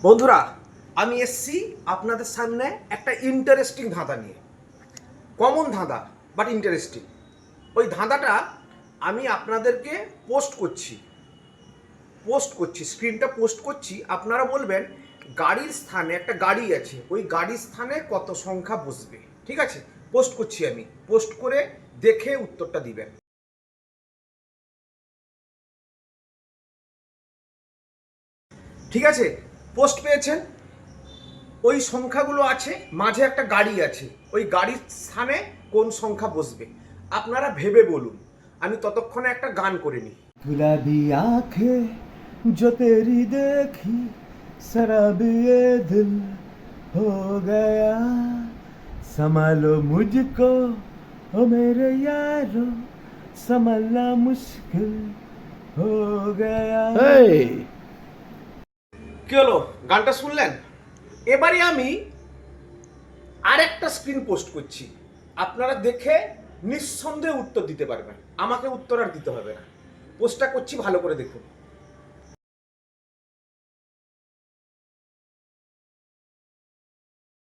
বন্ধুরা, আমি এসছি আপনাদের সামনে একটা ইন্টারেস্টিং ধাঁধা নিয়ে। কমন ধাঁধা, বাট ইন্টারেস্টিং। ওই ধাঁধাটা আমি আপনাদেরকে পোস্ট করছি, স্ক্রিনটা পোস্ট করছি। আপনারা বলবেন গাড়ির স্থানে একটা গাড়ি আছে, ওই গাড়ির স্থানে কত সংখ্যা বসবে। ঠিক আছে, পোস্ট করছি। আমি পোস্ট করে দেখে উত্তরটা দিবেন। ঠিক আছে, পোস্ট পেয়েছেন। ওই সংখ্যাগুলো আছে, মাঝে একটা গাড়ি আছে, ওই গাড়ির স্থানে কোন সংখ্যা বসবে আপনারা ভেবে বলুন। আমি ততক্ষণে একটা গান করে নিই। गुलाबी आंखें जो तेरी देखी शराबी ये दिल हो गया संभालो मुझको ओ मेरे यारो संभलना मुश्किल हो गया। কি হলো, গানটা শুনলেন? এবারে আমি আরেকটা স্ক্রিন পোস্ট করছি, আপনারা দেখে নিঃসন্দেহে উত্তর দিতে পারবেন। আমাকে উত্তর আর দিতে হবে না। পোস্টটা করছি, ভালো করে দেখুন।